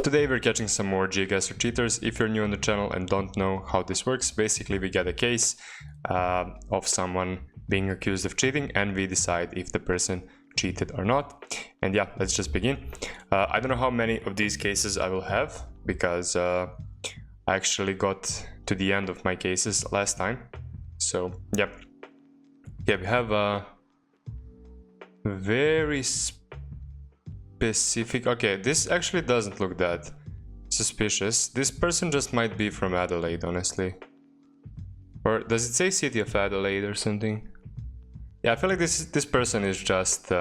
Today we're catching some more Geoguessr cheaters. If you're new on the channel and don't know how this works, basically we get a case of someone being accused of cheating and we decide if the person cheated or not. And yeah, let's just begin. I don't know how many of these cases I will have because I actually got to the end of my cases last time. So yeah, we have a very specific. Okay, this actually doesn't look that suspicious. This person just might be from Adelaide, honestly. Or does it say City of Adelaide or something? Yeah, I feel like this person is just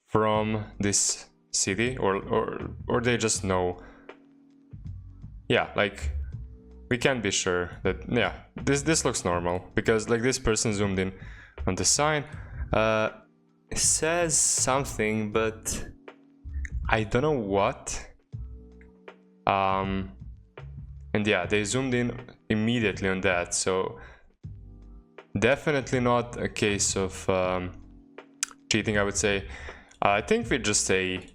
from this city, or they just know. Yeah, like we can't be sure that. Yeah, this looks normal because like this person zoomed in on the sign. It says something, but I don't know what. And yeah, they zoomed in immediately on that, so definitely not a case of cheating, I would say. I think we just say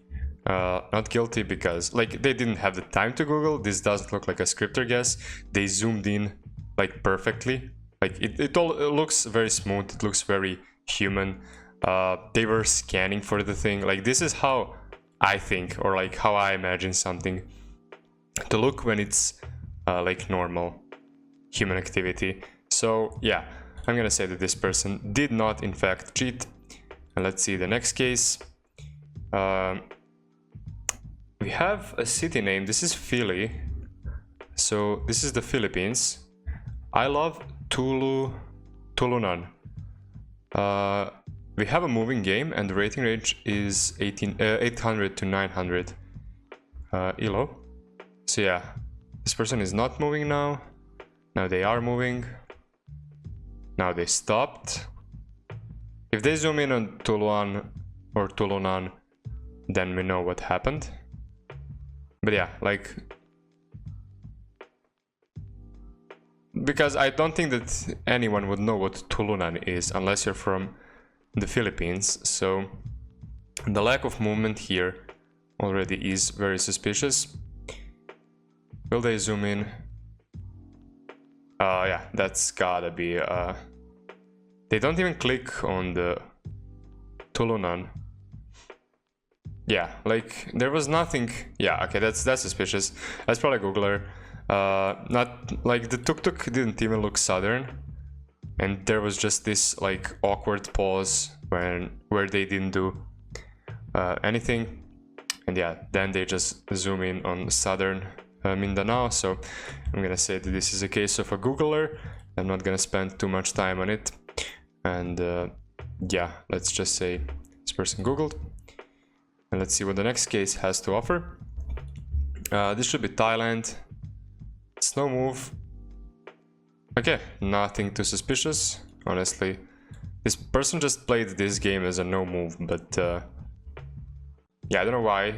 not guilty because like they didn't have the time to Google. This doesn't look like a scripter guess. They zoomed in like perfectly. Like it looks very smooth. It looks very human. They were scanning for the thing. Like this is how I think, or like how I imagine something to look when it's like normal human activity. So yeah, I'm gonna say that this person did not in fact cheat. And let's see the next case. We have a city name. This is Philly, so this is the Philippines. I love Tulunan. We have a moving game and the rating range is 800 to 900 ELO. So yeah, this person is not moving now. Now they are moving. Now they stopped. If they zoom in on Tuluan or Tulunan, then we know what happened. But yeah, like, because I don't think that anyone would know what Tulunan is unless you're from the Philippines. So the lack of movement here already is very suspicious. Will they zoom in? Yeah, that's gotta be they don't even click on the Tulunan. Yeah, like there was nothing. Yeah, okay, that's suspicious. That's probably Googler. Not like the tuk-tuk didn't even look southern, and there was just this like awkward pause where they didn't do anything, and yeah, then they just zoom in on southern Mindanao. So I'm gonna say that this is a case of a Googler. I'm not gonna spend too much time on it, and yeah, let's just say this person Googled. And let's see what the next case has to offer. This should be Thailand. Snow move. Okay, nothing too suspicious, honestly. This person just played this game as a no move, but yeah, I don't know why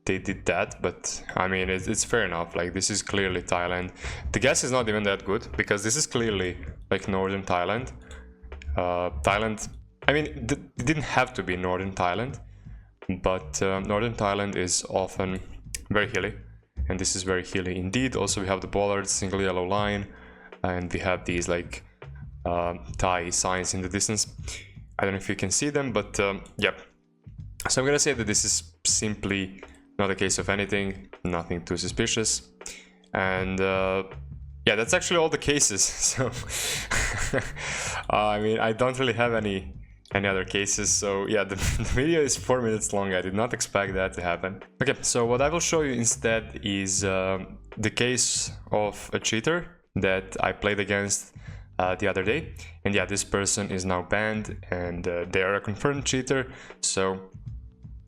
they did that, but I mean, it's fair enough. Like, this is clearly Thailand. The guess is not even that good, because this is clearly like northern Thailand. Thailand, I mean, it didn't have to be northern Thailand, but northern Thailand is often very hilly, and this is very hilly indeed. Also, we have the bollards, single yellow line, and we have these like Thai signs in the distance. I don't know if you can see them, but yeah. So I'm gonna say that this is simply not a case of anything, nothing too suspicious, and yeah, that's actually all the cases. So I mean, I don't really have any other cases, so yeah, the video is 4 minutes long. I did not expect that to happen. Okay, so what I will show you instead is the case of a cheater that I played against the other day, and yeah, this person is now banned and they are a confirmed cheater. So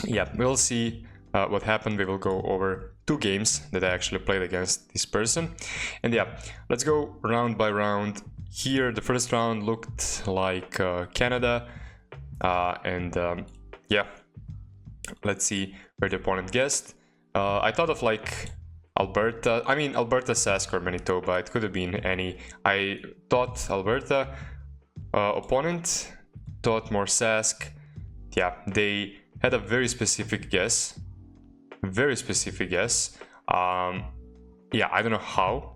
yeah, we'll see what happened. We will go over 2 games that I actually played against this person, and yeah, let's go round by round. Here the first round looked like Canada, and yeah, let's see where the opponent guessed. I thought of like Alberta. I mean, Alberta, Sask, or Manitoba. It could have been any. I thought Alberta. Opponent thought more Sask. Yeah, they had a very specific guess. very specific guess. Yeah, I don't know how.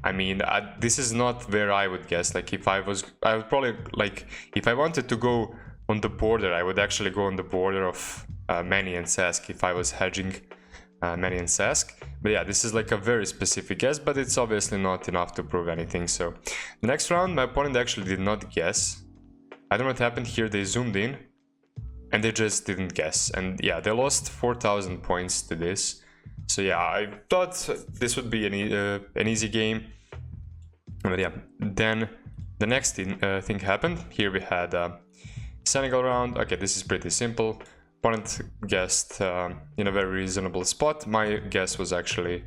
I mean, this is not where I would guess. Like, I would probably, like, if I wanted to go on the border, I would actually go on the border of Manny and Sask if I was hedging Manny and Sask. But yeah, this is like a very specific guess, but it's obviously not enough to prove anything. So the next round, my opponent actually did not guess. I don't know what happened here. They zoomed in and they just didn't guess. And yeah, they lost 4,000 points to this. So yeah, I thought this would be an easy game. But yeah, then the next thing happened. Here we had Senegal round. Okay, this is pretty simple. Opponent guessed in a very reasonable spot. My guess was actually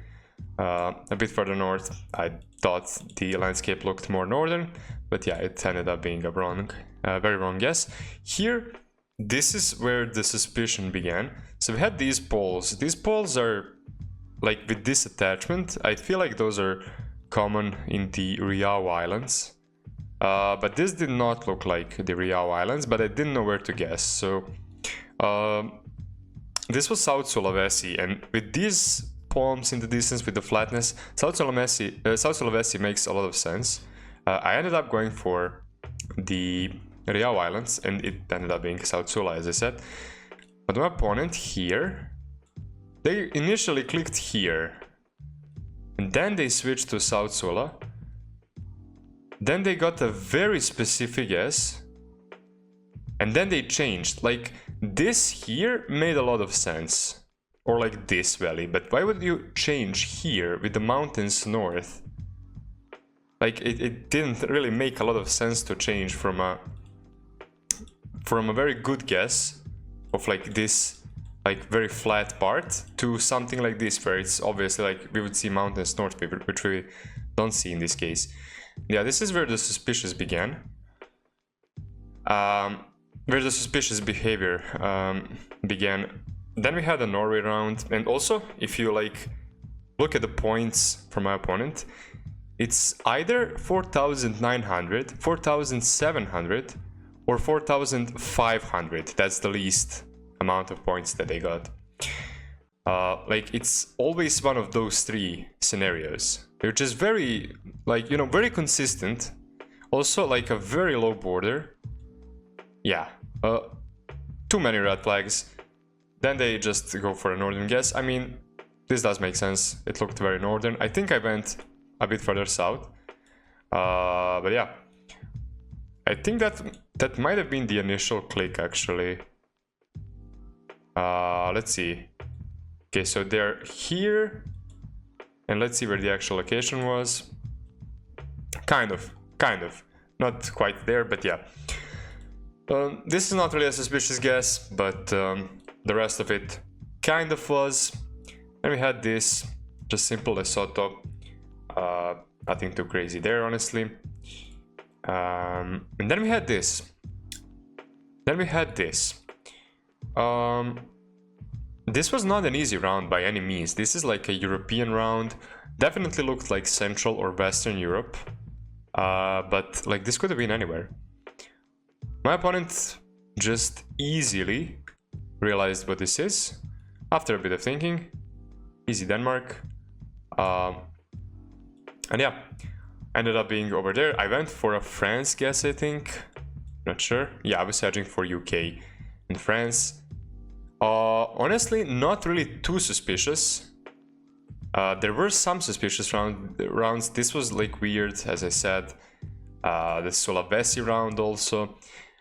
a bit further north. I thought the landscape looked more northern, but yeah, it ended up being a very wrong guess. Here, this is where the suspicion began. So we had these poles. These poles are, like, with this attachment, I feel like those are common in the Riau Islands. But this did not look like the Riau Islands, but I didn't know where to guess. So this was South Sulawesi, and with these palms in the distance, with the flatness, South Sulawesi makes a lot of sense. I ended up going for the Riau Islands, and it ended up being South Sula, as I said. But my opponent here, they initially clicked here, and then they switched to South Sula. Then they got a very specific guess, and then they changed. Like, this here made a lot of sense, or like this valley, but why would you change here with the mountains north? Like, it didn't really make a lot of sense to change from a very good guess of like this, like, very flat part to something like this, where it's obviously like we would see mountains north, which we don't see in this case. Yeah, this is where the suspicious began. Where the suspicious behavior began. Then we had a Norway round, and also if you like look at the points from my opponent, it's either 4,900, 4,700, or 4,500. That's the least amount of points that they got. Like, it's always one of those three scenarios, which is very, like, you know, very consistent. Also, like, a very low border. Yeah, too many red flags. Then they just go for a northern guess. I mean, this does make sense. It looked very northern. I think I went a bit further south. But yeah, I think that might have been the initial click, actually. Let's see. Okay, so they're here, and let's see where the actual location was. Kind of, not quite there, but yeah. This is not really a suspicious guess, but the rest of it kind of was. And we had this, just simple Lesotho. Nothing too crazy there, honestly. And then we had this. This was not an easy round by any means. This is like a European round. Definitely looked like Central or Western Europe. But like, this could have been anywhere. My opponent just easily realized what this is after a bit of thinking. Easy Denmark. And yeah, ended up being over there. I went for a France guess, I think. Not sure. Yeah, I was hedging for UK and France. Honestly, not really too suspicious. There were some suspicious rounds. This was like weird, as I said. The Sulawesi round also.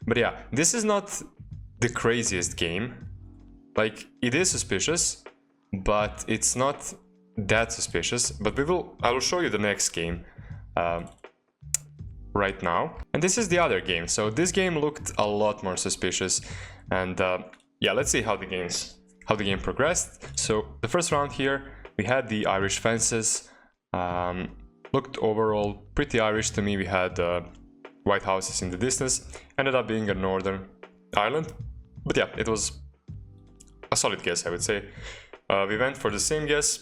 But yeah, this is not the craziest game. Like, it is suspicious, but it's not that suspicious. But I will show you the next game right now. And this is the other game. So this game looked a lot more suspicious. And yeah, let's see how the game progressed. So the first round here, we had the Irish fences. Looked overall pretty Irish to me. We had white houses in the distance. Ended up being a northern island. But yeah, it was a solid guess, I would say. We went for the same guess.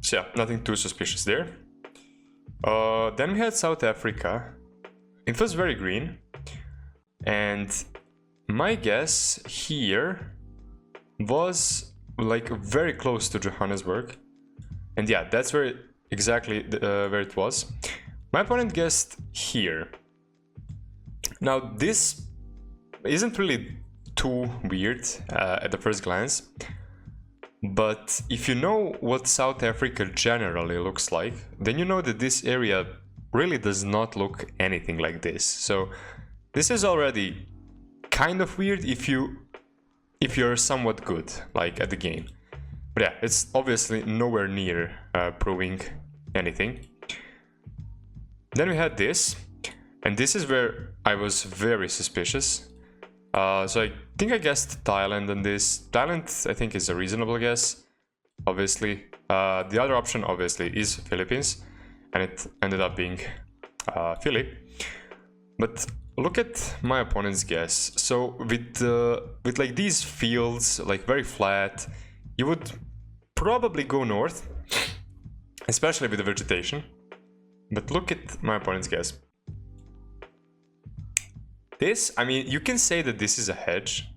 So yeah, nothing too suspicious there. Then we had South Africa. It was very green. And my guess here was like very close to Johannesburg. And yeah, that's where exactly where it was. My opponent guessed here. Now this isn't really too weird at the first glance, but if you know what South Africa generally looks like, then you know that this area really does not look anything like this. So this is already kind of weird if you're somewhat good like at the game. But yeah, it's obviously nowhere near proving anything. Then we had this, and this is where I was very suspicious. So I think I guessed Thailand on this. Thailand, I think, is a reasonable guess, obviously. The other option, obviously, is Philippines, and it ended up being Philly. But look at my opponent's guess. So with like these fields, like very flat, you would probably go north, especially with the vegetation. But look at my opponent's guess. This, I mean, you can say that this is a hedge.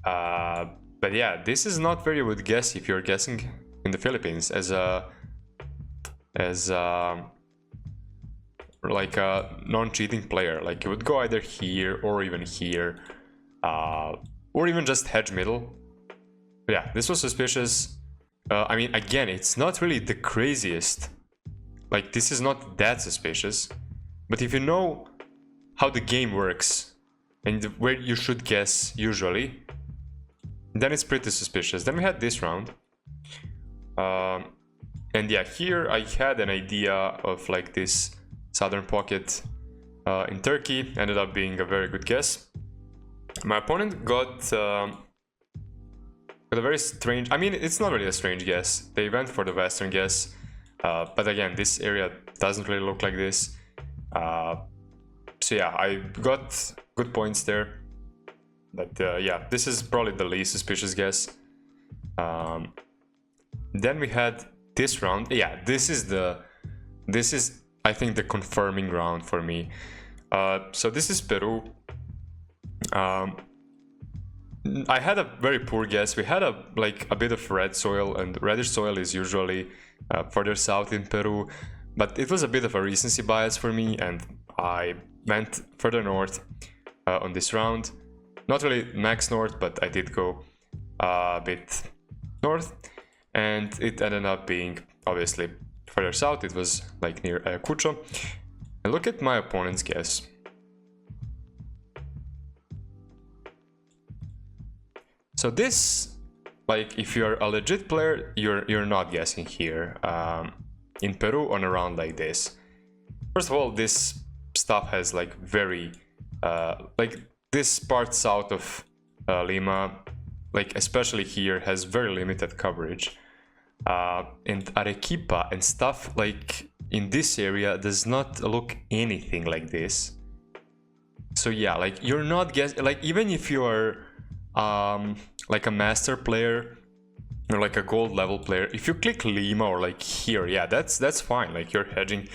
But yeah, this is not very good guess if you're guessing in the Philippines as like a non-cheating player. Like you would go either here or even here, or even just hedge middle. But yeah, this was suspicious. I mean, again, it's not really the craziest. Like this is not that suspicious. But if you know how the game works and where you should guess usually, then it's pretty suspicious. Then we had this round. And yeah, here I had an idea of like this southern pocket in Turkey. Ended up being a very good guess. My opponent got a very strange, I mean, it's not really a strange guess. They went for the western guess. But again, this area doesn't really look like this. So yeah, I got good points there. But yeah, this is probably the least suspicious guess. Then we had this round. Yeah, this is I think the confirming round for me. So this is Peru. I had a very poor guess. We had a bit of red soil, and reddish soil is usually further south in Peru, but it was a bit of a recency bias for me, and I went further north on this round. Not really max north, but I did go a bit north, and it ended up being obviously further south. It was like near Ayacucho. And look at my opponent's guess. So this, like, if you're a legit player, you're not guessing here in Peru on a round like this. First of all, this stuff has like very like this part south of Lima, like especially here, has very limited coverage, and Arequipa and stuff like in this area does not look anything like this. So yeah, like you're not guessing, like even if you are like a master player or like a gold level player, if you click Lima or like here, yeah, that's fine, like you're hedging.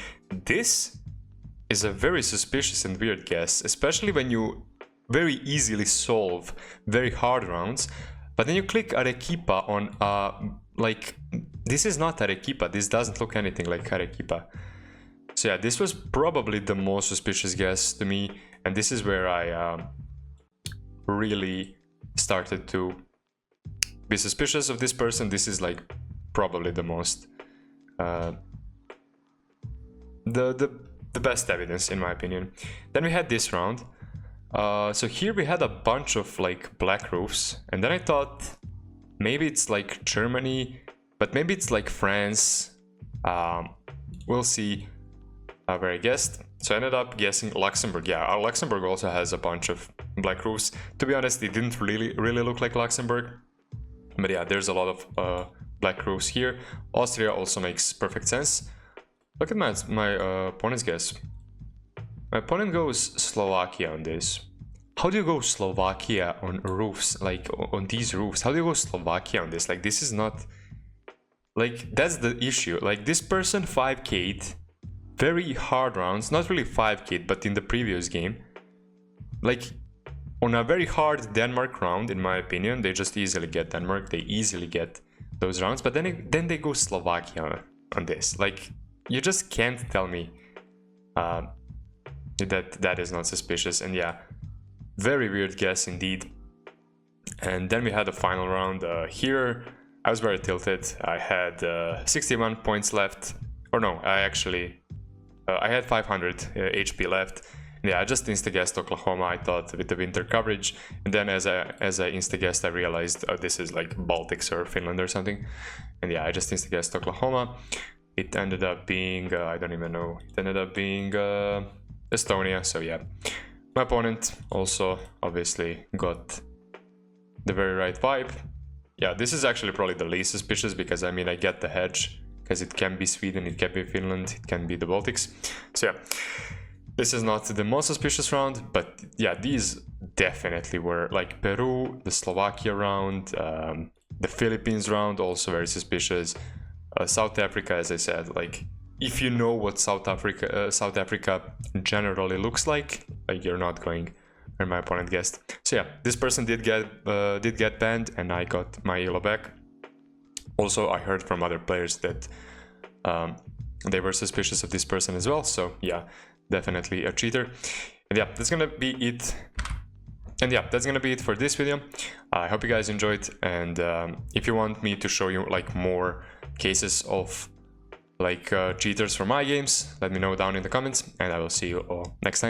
This is a very suspicious and weird guess, especially when you very easily solve very hard rounds. But then you click Arequipa on like this is not Arequipa, this doesn't look anything like Arequipa. So yeah, this was probably the most suspicious guess to me, and this is where I really started to be suspicious of this person. This is like probably the most the best evidence in my opinion. Then we had this round. So here we had a bunch of like black roofs, and then I thought maybe it's like Germany, but maybe it's like France. We'll see where I guessed. So I ended up guessing Luxembourg. Yeah, Luxembourg also has a bunch of black roofs. To be honest, it didn't really look like Luxembourg. But yeah, there's a lot of black roofs here. Austria also makes perfect sense. Look at my opponent's guess. My opponent goes Slovakia on this. How do you go Slovakia on roofs, like on these roofs? How do you go Slovakia on this? Like this is not... Like that's the issue. Like this person 5k'd very hard rounds, not really 5k, but in the previous game. Like on a very hard Denmark round, in my opinion. They just easily get Denmark. They easily get those rounds, but then they go Slovakia on this. Like, you just can't tell me that is not suspicious. And yeah, very weird guess indeed. And then we had the final round. Here I was very tilted. I had 61 points left, or no, I had 500 HP left. Yeah, I just insta-guessed Oklahoma, I thought, with the winter coverage. And then as I insta-guessed, I realized this is like Baltics or Finland or something. And yeah, I just insta-guessed Oklahoma. It ended up being, I don't even know, it ended up being Estonia. So yeah, my opponent also obviously got the very right vibe. Yeah, this is actually probably the least suspicious because, I mean, I get the hedge because it can be Sweden, it can be Finland, it can be the Baltics. So yeah, this is not the most suspicious round, but yeah, these definitely were, like Peru, the Slovakia round, the Philippines round, also very suspicious. South Africa, as I said, like, if you know what South Africa generally looks like, you're not going where my opponent guessed. So yeah, this person did get banned, and I got my yellow back. Also, I heard from other players that they were suspicious of this person as well. So yeah, definitely a cheater. And yeah, that's gonna be it. And yeah, that's gonna be it for this video. I hope you guys enjoyed, and if you want me to show you like more cases of like cheaters from my games, let me know down in the comments, and I will see you all next time.